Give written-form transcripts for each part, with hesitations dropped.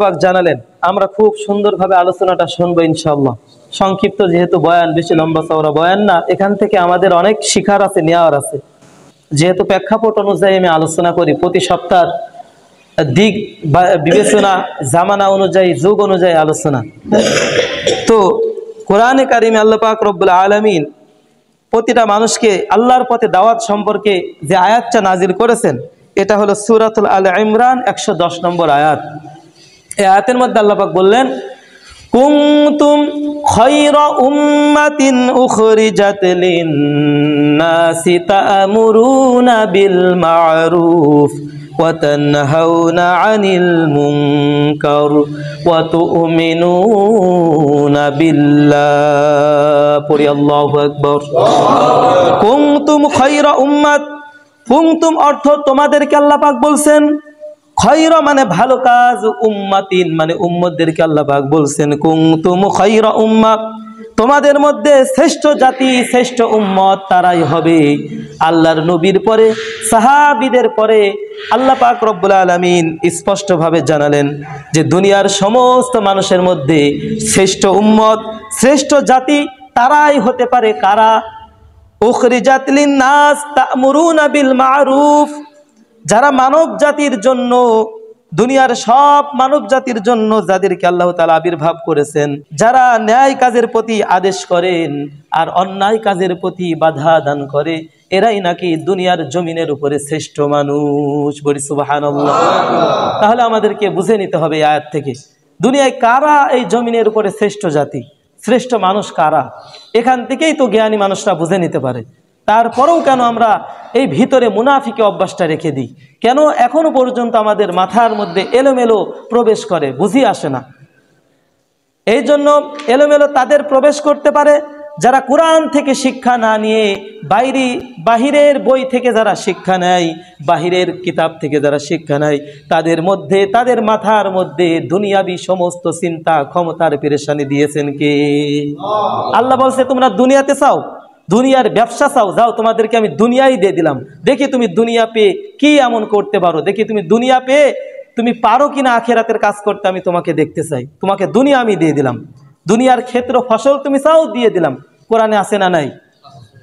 পাক জানালেন আমরা খুব সুন্দরভাবে আলোচনাটা শুনবো ইনশাআল্লাহ। সংক্ষিপ্ত যেহেতু বয়ান, বেশি লম্বা চওড়া বয়ান না, এখান থেকে আমাদের অনেক শিখার আছে, নেওয়ার আছে। যেহেতু প্রেক্ষাপট অনুযায়ী আমি আলোচনা করি, প্রতি সপ্তাহ দিক বিবেচনা, জামানা অনুযায়ী, যুগ অনুযায়ী আলোচনা। তো কোরআনে কারিমে আল্লাহ পাক রব্বুল আলামিন প্রতিটা মানুষকে আল্লাহর পথে দাওয়াত সম্পর্কে যে আয়াতটা নাজিল করেছেন, এটা হলো সূরাতুল আলে ইমরান 110 নম্বর আয়াত। এই আয়াতের মধ্যে আল্লাহ পাক বললেন, কুনতুম খায়রা উম্মাতিন উখরিজাত লিন-নাসি তা'মুরুনা বিল মা'রুফ ওয়া তানহাউনা আনিল মুনকার ওয়া তু'মিনুনা বিল্লাহ। পড়ি আল্লাহু আকবার। কুনতুম খায়রা উম্মাত, কুনতুম অর্থ তোমাদেরকে আল্লাহ পাক বলছেন, খায়রা মানে ভালো কাজ, উম্মাতিন মানে উম্মতদেরকে আল্লাহ পাক বলছেন কুনতুম খায়রা উম্মাত, তোমাদের মধ্যে শ্রেষ্ঠ জাতি, শ্রেষ্ঠ উম্মত তারাই হবে। আল্লাহর নবীর পরে, সাহাবীদের পরে আল্লাহ পাক রব্বুল আলামিন স্পষ্টভাবে জানালেন যে দুনিয়ার সমস্ত মানুষের মধ্যে শ্রেষ্ঠ উম্মত, শ্রেষ্ঠ জাতি তারাই হতে পারে কারা? উখরিজাত লিন-নাস তা'মুরুনা বিল মা'রুফ, যারা মানব জাতির জন্য, দুনিয়ার সব মানব জাতির জন্য যাদেরকে আল্লাহ তাআলা আবির্ভাব করেছেন, যারা ন্যায় কাজের প্রতি আদেশ করেন আর অন্যায় কাজের প্রতি বাধা দান করে, এরাই নাকি দুনিয়ার জমিনের উপরে শ্রেষ্ঠ মানুষ। বলি সুবহানাল্লাহ। তাহলে আমাদেরকে বুঝে নিতে হবে এই আয়াত থেকে দুনিয়ায় কারা এই জমিনের উপরে শ্রেষ্ঠ জাতি, শ্রেষ্ঠ মানুষ কারা। এখান থেকেই তো জ্ঞানী মানুষরা বুঝে নিতে পারে। তারপরেও কেন আমরা এই ভিতরে মুনাফিকি অভ্যাসটা রেখে দিই? কেন এখনো পর্যন্ত আমাদের মাথার মধ্যে এলোমেলো প্রবেশ করে, বুঝি আসে না। এই জন্য এলোমেলো তাদের প্রবেশ করতে পারে যারা কোরআন থেকে শিক্ষা না নিয়ে বাহিরের বই থেকে যারা শিক্ষা নেয়, বাহিরের কিতাব থেকে যারা শিক্ষা নেয়, তাদের মধ্যে, তাদের মাথার মধ্যে দুনিয়াবি সমস্ত চিন্তা ক্ষমতার পেরেশানি দিয়েছেন কে? আল্লাহ বলছে তোমরা দুনিয়াতে চাও, দুনিয়ার ব্যবসা চাও, যাও তোমাদেরকে আমি দুনিয়াই দিয়ে দিলাম, দেখি তুমি দুনিয়া পেয়ে কি এমন করতে পারো, দেখি তুমি দুনিয়া পেয়ে তুমি পারো কিনা আখিরাতের কাজ করতে, আমি তোমাকে দেখতে চাই। তোমাকে দুনিয়া আমি দিয়ে দিলাম, দুনিয়ার ক্ষেত্র ফসল তুমি চাও, দিয়ে দিলাম। কোরআনে আছে না নাই?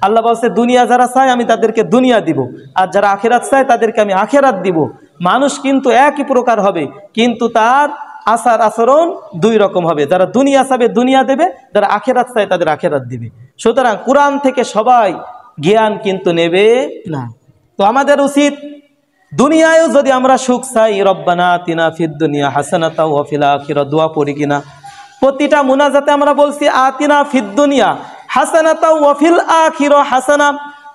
আল্লাহ বলছে দুনিয়া যারা চায় আমি তাদেরকে দুনিয়া দিব, আর যারা আখিরাত চায় তাদেরকে আমি আখিরাত দিব। মানুষ কিন্তু একই প্রকার হবে, কিন্তু তার আচার আচরণ দুই রকম হবে। যারা দুনিয়া চাবে দুনিয়া দেবে, যারা আখিরাত চায় তাদের আখিরাত দিবে। সুতরাং কোরআন থেকে সবাই জ্ঞান কিন্তু নেবে না। তো আমাদের উচিত দুনিয়ায়ও যদি আমরা সুখ চাই, রব্বানা আতিনা ফিদ দুনিয়া হাসানাতাও ওয়া ফিল আখিরাতি, দোয়া পড়ি কিনা? প্রতিটা মুনাজাতে আমরা বলছি আতিনা ফিদ দুনিয়া হাসানাতাও ওয়া ফিল আখিরা হাসানা।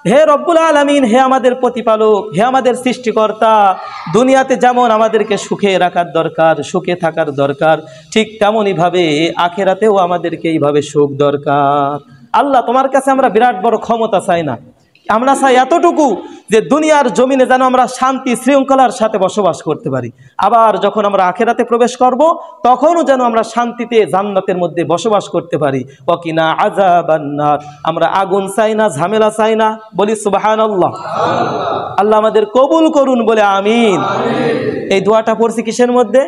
হে রব্বুল আলামিন, হে আমাদের প্রতিপালক, হে আমাদের সৃষ্টিকর্তা, দুনিয়াতে যেমন আমাদেরকে সুখে রাখার দরকার, সুখে থাকার দরকার, ঠিক তেমনই ভাবে আখিরাতেও আমাদেরকে এইভাবে সুখ দরকার। আল্লাহ তোমার কাছে আমরা বিরাট বড় ক্ষমতা চাই না, আমরা চাই এতটুকু যে দুনিয়ার জমিনে যেন আমরা শান্তি শৃঙ্খলার সাথে বসবাস করতে পারি। আবার যখন আমরা আখিরাতে প্রবেশ করব তখনও যেন আমরা শান্তিতে জান্নাতের মধ্যে বসবাস করতে পারি। ওয়াকিনা আযাবান নার, আমরা আগুন চাই না, ঝামেলা চাই না। বলি সুবহানাল্লাহ। আল্লাহ আমাদের কবুল করুন, বলে আমিন। এই দোয়াটা পড়ছি কিসের মধ্যে?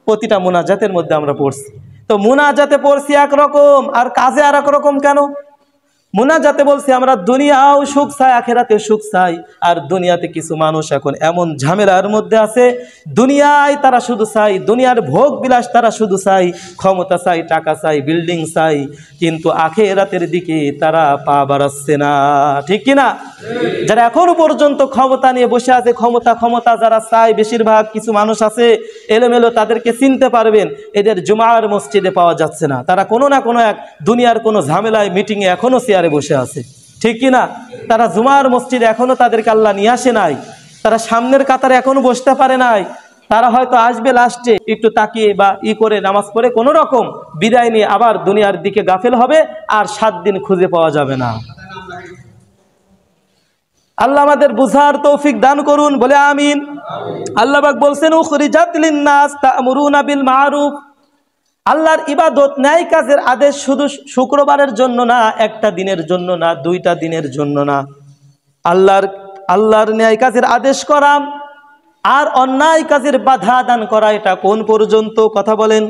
প্রতিটা মুনাজাতের মধ্যে আমরা পড়ছি। তো মুনাজাতে পড়ছি একরকম আর কাজে আর এক রকম কেন? মুনাজাতে বলছি আমরা দুনিয়াও সুখ চাই, আখিরাতে সুখ চাই। আর দুনিয়াতে কিছু মানুষ এখন এমন ঝামেলার মধ্যে আছে, দুনিয়ায় তারা শুধু চাই, দুনিয়ার ভোগ বিলাস তারা শুধু চাই, ক্ষমতা চাই, টাকা চাই, বিল্ডিং চাই, কিন্তু আখিরাতের দিকে তারা পা বাড়াচ্ছে না। ঠিক কিনা? যারা এখনো পর্যন্ত ক্ষমতা নিয়ে বসে আছে, ক্ষমতা যারা চায়, বেশিরভাগ কিছু মানুষ আছে এলোমেলো, তাদেরকে চিনতে পারবেন, এদের জুমার মসজিদে পাওয়া যাচ্ছে না। তারা কোনো না কোনো এক দুনিয়ার কোনো ঝামেলায়, মিটিংয়ে এখনো চেয়ারে বসে আছে। ঠিক কিনা? তারা জুমার মসজিদে এখনো তাদেরকে আল্লাহ নিয়ে আসে নাই, তারা সামনের কাতারে এখনো বসতে পারে নাই। তারা হয়তো আসবে লাস্টে, একটু তাকিয়ে বা করে নামাজ পড়ে কোনো রকম বিদায় নিয়ে আবার দুনিয়ার দিকে গাফেল হবে, আর 7 দিন খুঁজে পাওয়া যাবে না। আল্লাহ আমাদের বুঝার তৌফিক দান করুন, বলে আমিন। আল্লাহ পাক বলছেন উখরিজাত লিন-নাস তা'মুরুনা বিল মা'রুফ। আল্লাহর ইবাদত, ন্যায় কাজের আদেশ শুধু শুক্রবারের জন্য না, একটা দিনের জন্য না, 2টা দিনের জন্য না। আল্লাহর ন্যায় কাজের আদেশ করা আর অন্যায় কাজের বাধা দান করা, এটা কোন পর্যন্ত? কথা বলেন।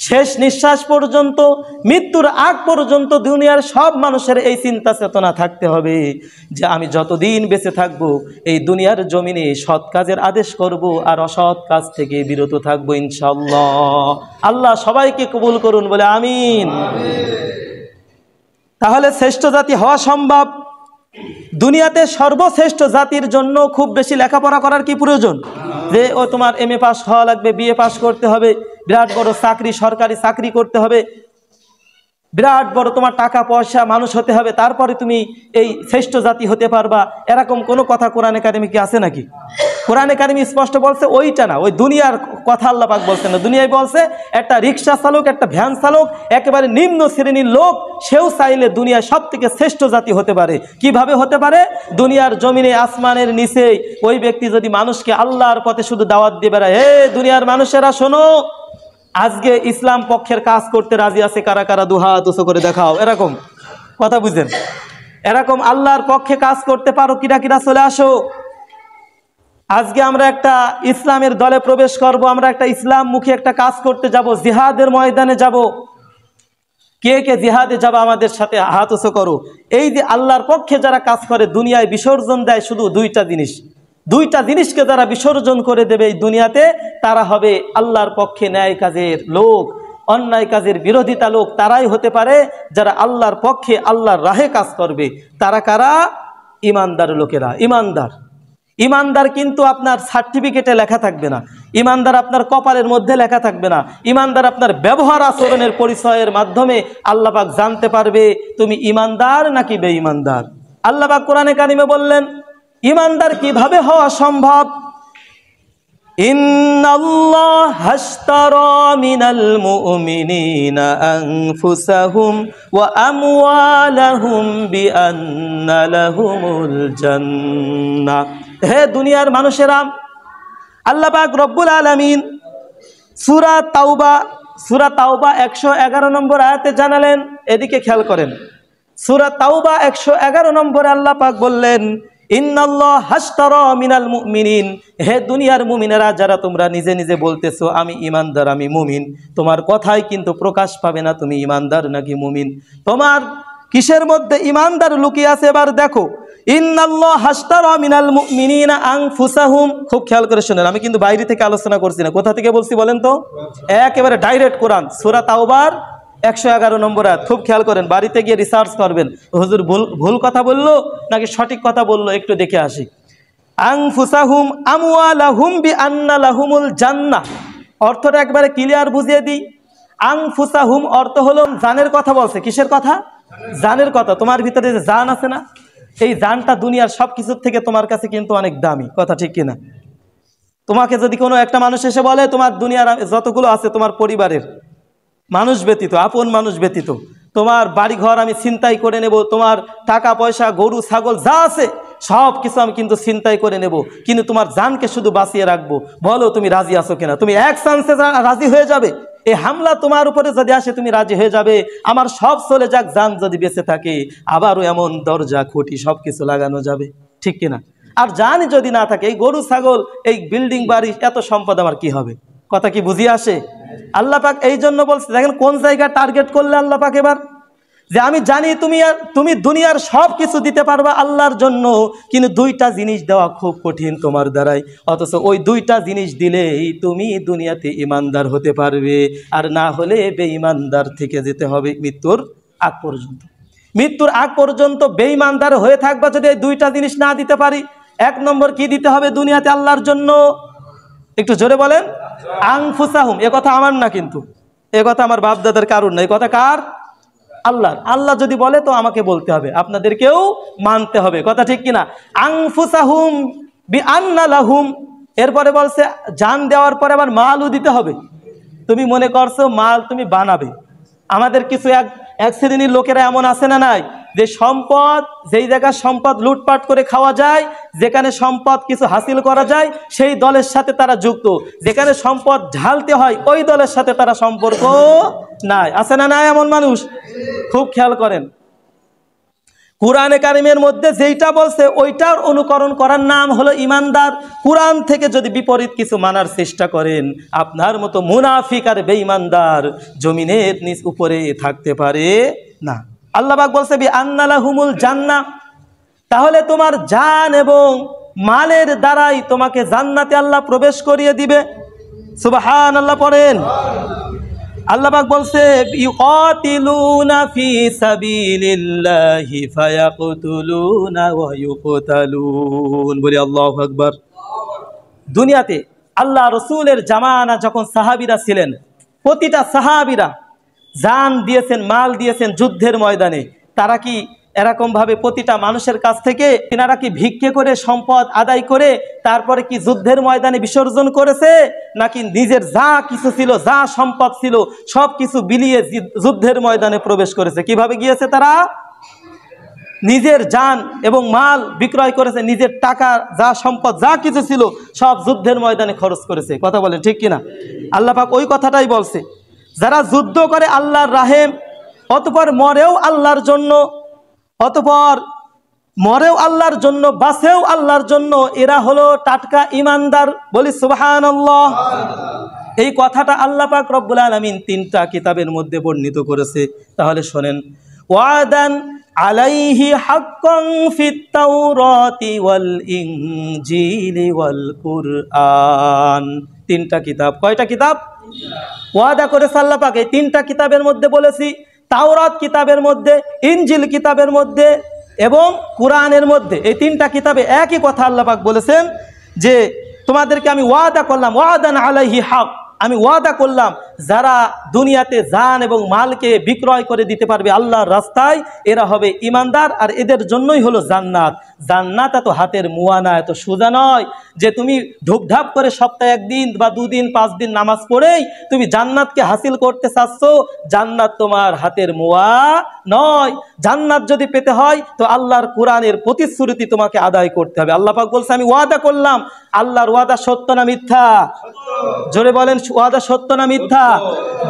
শেষ নিঃশ্বাস পর্যন্ত, মৃত্যুর আগ পর্যন্ত দুনিয়ার সব মানুষের এই চিন্তা চেতনা থাকতে হবে যে আমি যতদিন বেঁচে থাকব এই দুনিয়ার জমিনে সৎ কাজের আদেশ করব আর অসৎ কাজ থেকে বিরত থাকবো ইনশাআল্লাহ। আল্লাহ সবাইকে কবুল করুন বলে আমিন। তাহলে শ্রেষ্ঠ জাতি হওয়া সম্ভব। দুনিয়াতে সর্বশ্রেষ্ঠ জাতির জন্য খুব বেশি লেখাপড়া করার কি প্রয়োজন? যে ও তোমার MA পাস হওয়া লাগবে, BA পাস করতে হবে, বিরাট বড় চাকরি, সরকারি চাকরি করতে হবে, বিরাট বড় তোমার টাকা পয়সা মানুষ হতে হবে, তারপরে তুমি এই শ্রেষ্ঠ জাতি হতে পারবা, এরকম কোনো কথা কোরআনে কারিমে কি আছে নাকি? কোরআনে কারিমে স্পষ্ট বলছে ওইটা না, ওই দুনিয়ার কথা আল্লাহ পাক বলছেন না। দুনিয়ায় বলছে একটা রিক্সা চালক, একটা ভ্যান চালক, একেবারে নিম্ন শ্রেণীর লোক, সেও চাইলে দুনিয়ায় সব থেকে শ্রেষ্ঠ জাতি হতে পারে। কিভাবে হতে পারে? দুনিয়ার জমিনে আসমানের নিচে ওই ব্যক্তি যদি মানুষকে আল্লাহর পথে শুধু দাওয়াত দিয়ে বেড়ায়, হে দুনিয়ার মানুষেরা শোনো, আজকে ইসলাম পক্ষের কাজ করতে রাজি আছে কারা কারা, দুহাত উঁচু করে দেখাও, এরকম কথা বুঝেন। এরকম আল্লাহর পক্ষে কাজ করতে পারো কিরা কিরা, চলে আসো। আজকে আমরা একটা ইসলামের দলে প্রবেশ করব, আমরা একটা ইসলাম মুখী একটা কাজ করতে যাব, জিহাদের ময়দানে যাব। কে কে জিহাদে যাবা আমাদের সাথে? হাত উঁচু করো। এই যে আল্লাহর পক্ষে যারা কাজ করে, দুনিয়ায় বিসর্জন দেয় শুধু দুইটা জিনিসকে যারা বিসর্জন করে দেবে এই দুনিয়াতে, তারা হবে আল্লাহর পক্ষে ন্যায় কাজের লোক। অন্যায় কাজের বিরোধিতা লোক তারাই হতে পারে যারা আল্লাহর পক্ষে আল্লাহর রাহে কাজ করবে। তারা কারা? ইমানদার লোকেরা। ইমানদার কিন্তু আপনার সার্টিফিকেটে লেখা থাকবে না, ইমানদার আপনার কপালের মধ্যে লেখা থাকবে না, ইমানদার আপনার ব্যবহার আচরণের পরিচয়ের মাধ্যমে আল্লাহ পাক জানতে পারবে তুমি ইমানদার নাকি বেঈমানদার। আল্লাহ পাক কোরআনে কারিমে বললেন ইমানদার কিভাবে হওয়া সম্ভব? ইন্নাল্লাহ হাশতারা মিনাল মুমিনিনা আনফুসাহুম ওয়া আমওয়ালাহুম বিআন্না লাহুমুল জান্নাহ। হে দুনিয়ার মানুষেরা, আল্লাহ পাক রব্বুল আলামিন সূরা তাওবা 111 নম্বর আয়াতে জানালেন। এদিকে খেয়াল করেন, সূরা তাওবা 111 নম্বরে আল্লাহ পাক বললেন ইন্নাল্লাহ হাশতারা মিনাল মুমিনিন। হে দুনিয়ার মুমিনেরা, যারা তোমরা নিজে নিজে বলতেছো আমি ইমানদার, আমি মুমিন, তোমার কথাই কিন্তু প্রকাশ পাবে না তুমি ইমানদার নাকি মুমিন। তোমার কিসের মধ্যে ইমানদার লুকিয়ে আছে এবার দেখো। ইন্নাল্লাহ হাশতারা মিনাল মুমিনিনা আনফুসাহুম। খুব খেয়াল করে শুনেন, আমি কিন্তু বাইরে থেকে আলোচনা করছি না। কোথা থেকে বলছি বলেন তো? একেবারে ডাইরেক্ট কোরআন, সূরা তাওবার 111 নম্বর আয়াত। খুব খেয়াল করেন, বাড়িতে গিয়ে রিসার্চ করবেন হুজুর ভুল কথা বললো নাকি সঠিক কথা বললো, একটু দেখে আসি। আনফুসাহুম আমওয়ালাহুম বিআন্না লাহুমুল জান্নাহ। অর্থটা একবারে ক্লিয়ার বুঝিয়ে দিই। আনফুসাহুম অর্থ হলো জানের কথা বলছে। কিসের কথা? জানের কথা। তোমার ভিতরে যে জান আছে না, এই জানটা দুনিয়ার সব কিছুর থেকে তোমার কাছে কিন্তু অনেক দামি। কথা ঠিক কিনা? তোমাকে যদি কোনো একটা মানুষ এসে বলে তোমার দুনিয়ার যতগুলো আছে তোমার পরিবারের মানুষ ব্যতীত, আপন মানুষ ব্যতীত, তোমার বাড়ি ঘর আমি ছিনতাই করে নেব, তোমার টাকা পয়সা গরু ছাগল যা আছে সব কিছু আমি কিন্তু ছিনতাই করে নেব, কিন্তু তোমার জানকে শুধু বাঁচিয়ে রাখবো, বলো তুমি রাজি আছো কিনা? তুমি এক চান্সে রাজি হয়ে যাবে? এই হামলা তোমার উপরে যদি আসে তুমি রাজি হয়ে যাবে? আমার সব চলে যাক, জান যদি বেঁচে থাকে আবারও এমন দরজা খুঁটি সব কিছু লাগানো যাবে, ঠিক কিনা? আর জানই যদি না থাকে, এই গরু ছাগল এই বিল্ডিং বাড়ি এত সম্পদ আমার কি হবে? কথা কি বুঝিয়ে আসে? আল্লাহ পাক এই জন্য বলছে, দেখেন কোন জায়গা টার্গেট করলে আল্লাহ পাক এবার, যে আমি জানি তুমি দুনিয়ার সব কিছু দিতে পারবা আল্লাহর জন্য, কিন্তু দুইটা জিনিস দেওয়া খুব কঠিন তোমার দ্বারাই, অথচ ওই দুইটা জিনিস দিলেই তুমি দুনিয়াতে ইমানদার হতে পারবে, আর না হলে বেঈমানদার থেকে যেতে হবে মৃত্যুর আগ পর্যন্ত। মৃত্যুর আগ পর্যন্ত বেঈমানদার হয়ে থাকবা যদি এই দুইটা জিনিস না দিতে পারি। এক নম্বর কি দিতে হবে দুনিয়াতে আল্লাহর জন্য? একটু জোরে বলেন। আনফুসাহুম। এ কথা আমার না, কিন্তু এ কথা আমার বাপ দাদার কারণ না, এ কথা কার? আল্লাহর। আল্লাহ যদি বলে তো আমাকে বলতে হবে, আপনাদেরকেও মানতে হবে। কথা ঠিক কিনা? আনফুসাহুম বিআন্না লাহুম। এরপরে বলছে জান দেওয়ার পরে আবার মালও দিতে হবে। তুমি মনে করছো মাল তুমি বানাবে। আমাদের কিছু এক শ্রেণীর লোকেরা এমন আছে না নাই, যে সম্পদ, যেই জায়গায় সম্পদ লুটপাট করে খাওয়া যায়, যেখানে সম্পদ কিছু হাসিল করা যায় সেই দলের সাথে তারা যুক্ত, যেখানে সম্পদ ঢালতে হয় ওই দলের সাথে তারা সম্পর্ক নাই। আছে না নাই এমন মানুষ? খুব খেয়াল করেন, কুরআনে কারিমের মধ্যে যেইটা বলছে ওইটার অনুকরণ করার নাম হলো ইমানদার। কুরআন থেকে যদি বিপরীত কিছু মানার চেষ্টা করেন, আপনার মতো মুনাফিক আর বেঈমানদার জমিনের নিচ উপরে থাকতে পারে না। আল্লাহ পাক বলছে বি আন্না লাহুমুল জান্নাহ, তাহলে তোমার জান এবং মালের দ্বারাই তোমাকে জান্নাতে আল্লাহ প্রবেশ করিয়ে দিবে। সুবহানাল্লাহ পড়েন। আল্লাহ পাক বলছে ইউকাতিলুনা ফি সাবিলিল্লাহি ফায়াকতুলুনা ওয়া ইউকতালুন, বলি আল্লাহু আকবার। দুনিয়াতে আল্লাহ রসুলের জামানা যখন সাহাবীরা ছিলেন, প্রতিটা সাহাবীরা জান দিয়েছেন, মাল দিয়েছেন যুদ্ধের ময়দানে। তারা কি এরকমভাবে প্রতিটা মানুষের কাছ থেকে এনারা কি ভিক্ষে করে সম্পদ আদায় করে তারপরে কি যুদ্ধের ময়দানে বিসর্জন করেছে, নাকি নিজের যা কিছু ছিল, যা সম্পদ ছিল সব কিছু বিলিয়ে যুদ্ধের ময়দানে প্রবেশ করেছে? কিভাবে গিয়েছে? তারা নিজের জান এবং মাল বিক্রয় করেছে, নিজের টাকা যা সম্পদ যা কিছু ছিল সব যুদ্ধের ময়দানে খরচ করেছে। কথা বলেন ঠিক কিনা? আল্লাহ পাক ওই কথাটাই বলছে, যারা যুদ্ধ করে আল্লাহর রাহে, অতঃপর মরেও আল্লাহর জন্য, অতঃপর মরেও আল্লাহর জন্য, বাঁচেও আল্লাহর জন্য, এরা হলো টাটকা ইমানদার। বলি সুবহানাল্লাহ। এই কথাটা আল্লাহ পাক রব্বুল আলামিন 3টা কিতাবের মধ্যে বর্ণিত করেছে। তাহলে শোনেন, ওয়াদান আলাইহি হাক্কান ফিত তাওরাতি ওয়াল ইনজিলি ওয়াল কুরআন। 3টা কিতাব। কয়টা কিতাব? ওয়াদা করেছে আল্লাহ পাক এই 3টা কিতাবের মধ্যে বলেছি, তাওরাত কিতাবের মধ্যে, ইনজিল কিতাবের মধ্যে এবং কুরআনের মধ্যে। এই 3টা কিতাবে একই কথা আল্লাহ পাক বলেছেন যে তোমাদেরকে আমি ওয়াদা করলাম, ওয়াদান আলাইহি হক, আমি ওয়াদা করলাম যারা দুনিয়াতে জান এবং মালকে বিক্রয় করে দিতে পারবে আল্লাহর রাস্তায়, এরা হবে ইমানদার, আর এদের জন্যই হলো জান্নাত। জান্নাত এত হাতের মুয়ানা, এত সোজা নয় যে তুমি ধুপধাপ করে সপ্তাহে 1 দিন বা 2 দিন 5 দিন নামাজ পড়েই তুমি জান্নাতকে হাসিল করতে চাচ্ছ। জান্নাত তোমার হাতের মুয়া নয়। জান্নাত যদি পেতে হয় তো আল্লাহর কোরআনের প্রতিশ্রুতি তোমাকে আদায় করতে হবে। আল্লাহ পাক বলছে আমি ওয়াদা করলাম। আল্লাহর ওয়াদা সত্য না মিথ্যা? জোরে বলেন, ওয়াদা সত্য না মিথ্যা?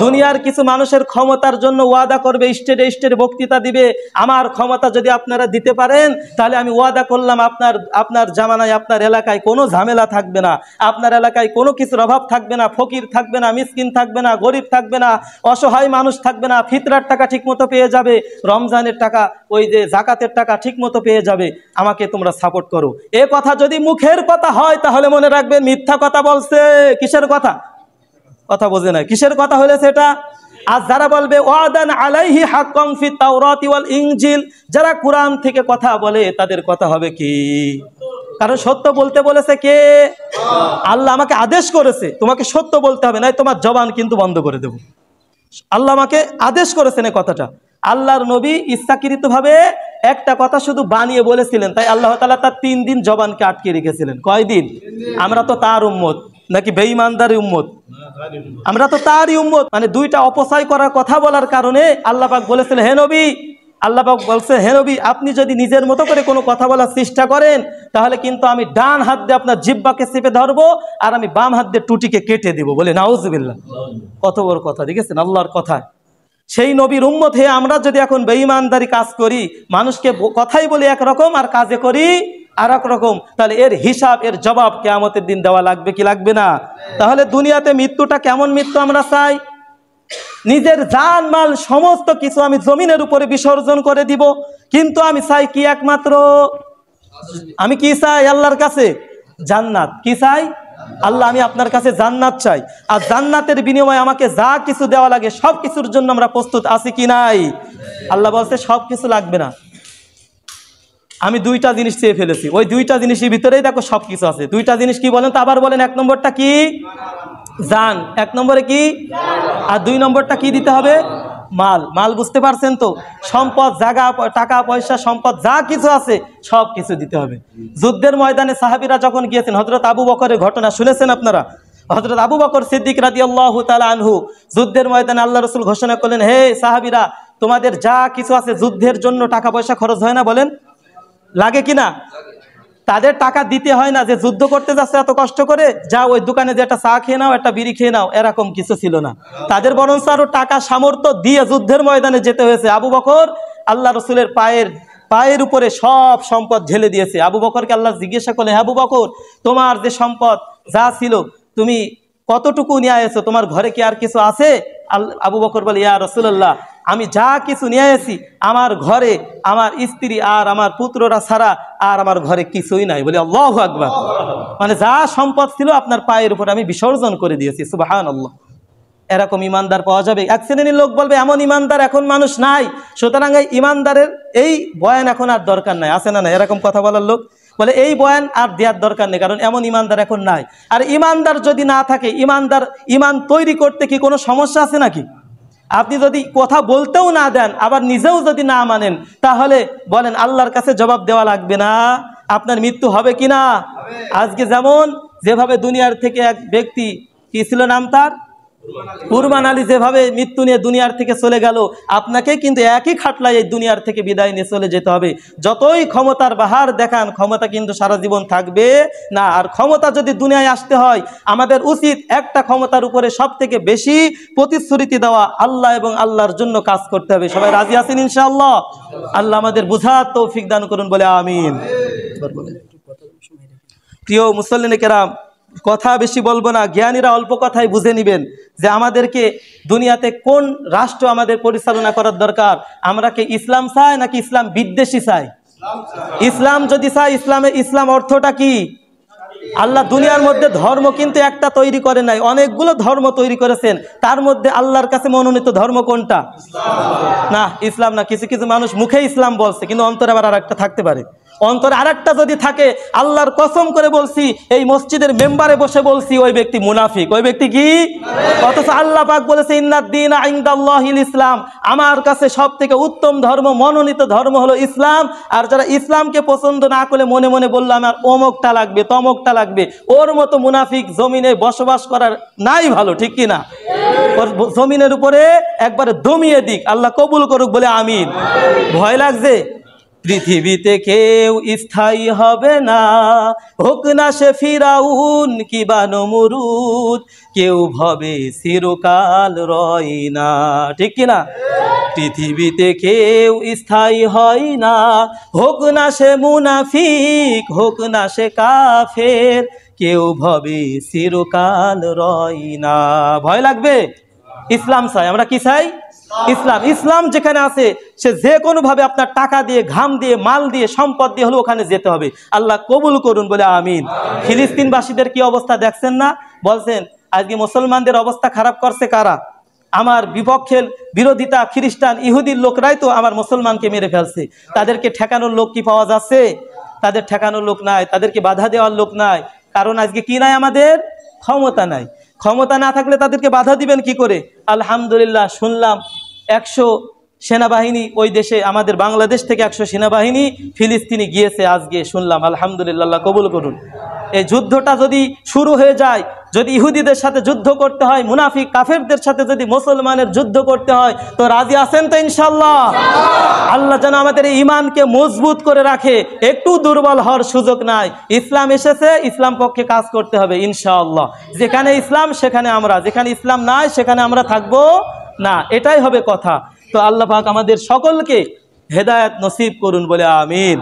দুনিয়ার কিছু মানুষের ক্ষমতার জন্য ওয়াদা করবে, স্টেজে স্টেজে বক্তৃতা দিবে, আমার ক্ষমতা যদি আপনারা দিতে পারেন তাহলে আমি ওয়াদা করলাম আপনার জামানায় আপনার এলাকায় কোনো ঝামেলা থাকবে না, আপনার এলাকায় কোনো কিছুর অভাব থাকবে না, ফকির থাকবে না, মিসকিন থাকবে না, গরিব থাকবে না, অসহায় মানুষ থাকবে না, ফিতরার টাকা ঠিকমতো পেয়ে যাবে, রমজানের টাকা, ওই যে জাকাতের টাকা ঠিকমতো পেয়ে যাবে, আমাকে তোমরা সাপোর্ট করো। এ কথা যদি মুখের কথা হয় তাহলে মনে রাখবেন মিথ্যা কথা বলছে। কিসের কথা? কথা বোঝে না, কিসের কথা হলে সেটা? আর যারা বলবে ওয়াদান আলাইহি হাক্কান ফিত তাওরাতি ওয়াল ইনজিল, যারা কোরআন থেকে কথা বলে তাদের কথা হবে কি? কারণ সত্য বলতে বলেছে কে? আল্লাহ আমাকে আদেশ করেছে তোমাকে সত্য বলতে হবে, নাই তোমার জবান কিন্তু বন্ধ করে দেব। আল্লাহ আমাকে আদেশ করেছেন এই কথাটা। আল্লাহর নবী ইচ্ছাকৃতভাবে একটা কথা শুধু বানিয়ে বলেছিলেন, তাই আল্লাহ তাআলা তার 3 দিন জবানকে আটকে রেখেছিলেন। কয় দিন? আমরা তো তার উম্মত নাকি বেঈমানদারি উম্মত? আমরা তো তারই উম্মত। মানে 2টা অপচয় করার কথা বলার কারণে আল্লাহ পাক বলেছিলেন হে নবী, আল্লাহ পাক বলছে হে নবী আপনি যদি নিজের মতো করে কোনো কথা বলার চেষ্টা করেন তাহলে কিন্তু আমি ডান হাত দিয়ে আপনার জিহ্বাকে চেপে ধরবো আর আমি বাম হাত দিয়ে টুটিকে কেটে দেব। বলে নাউজুবিল্লাহ। কত বড় কথা দেখেছেন আল্লাহর কথা। সেই নবীর উম্মত হয়ে আমরা যদি এখন বেঈমানদারি কাজ করি, মানুষকে কথাই বলি একরকম আর কাজে করি আর এক রকম, তাহলে এর হিসাব, এর জবাব কিয়ামতের দিন দেওয়া লাগবে কি লাগবে না? তাহলে দুনিয়াতে মৃত্যুটা কেমন মৃত্যু আমরা চাই? নিজের জান মাল সমস্ত কিছু আমি জমিনের উপরে বিসর্জন করে দিব, কিন্তু আমি চাই কি? একমাত্র আমি কি চাই? আল্লাহর কাছে জান্নাত। কি চাই? আল্লাহ আমি আপনার কাছে জান্নাত চাই, আর জান্নাতের বিনিময়ে আমাকে যা কিছু দেওয়া লাগে সব কিছুর জন্য আমরা প্রস্তুত আছি কি নাই? আল্লাহ বলছে সব কিছু লাগবে না, আমি 2টা জিনিস চেয়ে ফেলেছি, ওই 2টা জিনিসের ভিতরেই দেখো সব কিছু আছে। 2টা জিনিস কি বলেন তো? আবার বলেন। 1 নম্বরটা কি? জান। 1 নম্বরে কি? আর 2 নম্বরটা কি দিতে হবে? মাল। মাল বুঝতে পারছেন তো? সম্পদ, জায়গা, টাকা পয়সা, সম্পদ যা কিছু আছে সব কিছু দিতে হবে। যুদ্ধের ময়দানে সাহাবীরা যখন গিয়েছেন, হযরত আবু বকরের ঘটনা শুনেছেন আপনারা? হযরত আবু বকর সিদ্দিক রাদিয়াল্লাহু তাআলা আনহু যুদ্ধের ময়দানে আল্লাহ রাসূল ঘোষণা করলেন, হে সাহাবীরা তোমাদের যা কিছু আছে যুদ্ধের জন্য টাকা পয়সা খরচ হয় না? বলেন লাগে কিনা? তাদের টাকা দিতে হয় না যে যুদ্ধ করতে যাচ্ছে এত কষ্ট করে, যা ওই দোকানে যে একটা চা খেয়ে নাও, একটা বিড়ি খেয়ে নাও, এরকম কিছু ছিল না। তাদের বরঞ্চ আরো টাকা সামর্থ্য দিয়ে যুদ্ধের ময়দানে যেতে হয়েছে। আবু বকর আল্লাহ রসুলের পায়ের পায়ের উপরে সব সম্পদ ঢেলে দিয়েছে। আবু বকরকে আল্লাহ জিজ্ঞাসা করলেন, হ্যাঁ আবু বকর, তোমার যে সম্পদ যা ছিল তুমি কতটুকু নিয়ে এসেছো, তোমার ঘরে কি আর কিছু আছে? আবু বকর বলে, ইয়া রাসূলুল্লাহ, আমি যা কিছু নিয়ে এসেছি আমার ঘরে আমার স্ত্রী আর আমার পুত্ররা ছাড়া আর আমার ঘরে কিছুই নাই। বলে আল্লাহু আকবার, মানে যা সম্পদ ছিল আপনার পায়ের উপর আমি বিসর্জন করে দিয়েছি। সুবহানাল্লাহ। এরকম ইমানদার পাওয়া যাবে? এক শ্রেণীর লোক বলবে এমন ইমানদার এখন মানুষ নাই, সুতরাং এই ইমানদারের এই বয়ান এখন আর দরকার নাই। আছে না না এরকম কথা বলার লোক? বলে এই বয়ান আর দেওয়ার দরকার নেই, কারণ এমন ইমানদার এখন নাই। আর ইমানদার যদি না থাকে, ইমান তৈরি করতে কি কোনো সমস্যা আছে নাকি? আপনি যদি কথা বলতেও না দেন, আবার নিজেও যদি না মানেন, তাহলে বলেন আল্লাহর কাছে জবাব দেওয়া লাগবে না? আপনার মৃত্যু হবে কি না? আজকে যেভাবে দুনিয়ার থেকে এক ব্যক্তি, কি ছিল নাম তার, কুরবান আলী, যেভাবে মৃত্যু নিয়ে দুনিয়ার থেকে চলে গেল, আপনাকে কিন্তু একই খাটলায় এই দুনিয়ার থেকে বিদায় নিয়ে চলে যেতে হবে। যতই ক্ষমতার বাহার দেখান, ক্ষমতা কিন্তু সারা জীবন থাকবে না। আর ক্ষমতা যদি দুনিয়ায় আসতে হয়, আমাদের উচিত একটা ক্ষমতার উপরে সব থেকে বেশি প্রতিশ্রুতি দেওয়া, আল্লাহ এবং আল্লাহর জন্য কাজ করতে হবে। সবাই রাজি আছেন ইনশাআল্লাহ? আল্লাহ আমাদের বুঝার তৌফিক দান করুন, বলে আমিন। প্রিয় মুসল্লিনে কেরাম, কথা বেশি বলবো না, জ্ঞানীরা অল্প কথাই বুঝে নেবেন যে আমাদেরকে দুনিয়াতে কোন রাষ্ট্র আমাদের পরিচালনা করার দরকার। আমরা কি ইসলাম চাই নাকি ইসলাম বিদ্বেষী চাই? ইসলাম যদি চাই, ইসলাম অর্থটা কি? আল্লাহ দুনিয়ার মধ্যে ধর্ম কিন্তু একটা তৈরি করে নাই, অনেকগুলো ধর্ম তৈরি করেছেন। তার মধ্যে আল্লাহর কাছে মনোনীত ধর্ম কোনটা? না, ইসলাম না। কিছু কিছু মানুষ মুখে ইসলাম বলছে, কিন্তু অন্তরে আবার আর একটা থাকতে পারে। অন্তরে আরেকটা যদি থাকে, আল্লাহর কসম করে বলছি, এই মসজিদের মেম্বারে বসে বলছি, ওই ব্যক্তি মুনাফিক। ওই ব্যক্তি কি? অথচ আল্লাহ পাক বলেছে ইন্নাদ-দীনা ইনদাল্লাহিল ইসলাম, আমার কাছে সব থেকে উত্তম ধর্ম, মনোনীত ধর্ম হলো ইসলাম। আর যারা ইসলামকে পছন্দ না করে মনে মনে বললো আমার অমুকটা লাগবে, তমকটা লাগবে, ওর মতো মুনাফিক জমিনে বসবাস করার নাই ভালো। ঠিক কি না? ওর জমিনের উপরে একবারে দমিয়ে দিক, আল্লাহ কবুল করুক, বলে আমিন। ভয় লাগছে? পৃথিবীতে কেউ স্থায়ী হবে না, হোক না সে ফিরাউন কিবা নমরুদ, কেউ ভবে চিরকাল রয় না। ঠিক কিনা? পৃথিবীতে কেউ স্থায়ী হয় না, হোক না সে মুনাফিক, হোক না সে কাফের, কেউ ভবে চিরকাল রয় না। ভয় লাগবে? ইসলাম চাই। আমরা কি চাই? ইসলাম। ইসলাম যেখানে আছে, সে যে কোনো ভাবে আপনার টাকা দিয়ে, ঘাম দিয়ে, মাল দিয়ে, সম্পদ দিয়ে হলেও ওখানে যেতে হবে। আল্লাহ কবুল করুন, বলে আমিন। ফিলিস্তিনবাসীদের কি অবস্থা দেখছেন না? বলছেন আজকে মুসলমানদের অবস্থা খারাপ করছে কারা? আমার বিপক্ষের বিরোধিতা খ্রিস্টান ইহুদির লোকরাই তো আমার মুসলমানকে মেরে ফেলছে। তাদেরকে ঠেকানোর লোক কি পাওয়া যাচ্ছে? তাদের ঠেকানোর লোক নাই, তাদেরকে বাধা দেওয়ার লোক নাই। কারণ আজকে কি নাই? আমাদের ক্ষমতা নাই। ক্ষমতা না থাকলে তাদেরকে বাধা দিবেন কি করে? আলহামদুলিল্লাহ, শুনলাম 100 সেনাবাহিনী ওই দেশে, আমাদের বাংলাদেশ থেকে 100 সেনাবাহিনী ফিলিস্তিনে গিয়েছে আজকে শুনলাম। আলহামদুলিল্লাহ, আল্লাহ কবুল করুন। এই যুদ্ধটা যদি শুরু হয়ে যায়, যদি ইহুদিদের সাথে যুদ্ধ করতে হয়, মুনাফিক কাফেরদের সাথে যদি মুসলমানের যুদ্ধ করতে হয়, তো রাজি আছেন তো ইনশাআল্লাহ? আল্লাহ যেন আমাদের এই ঈমানকে মজবুত করে রাখে, একটু দুর্বল হওয়ার সুযোগ নাই। ইসলাম এসেছে, ইসলাম পক্ষে কাজ করতে হবে ইনশাআল্লাহ। যেখানে ইসলাম সেখানে আমরা, যেখানে ইসলাম নাই সেখানে আমরা থাকবো না, এটাই হবে কথা। তো আল্লাহ পাক আমাদের সকলকে হেদায়েত নসিব করুন, বলে আমিন।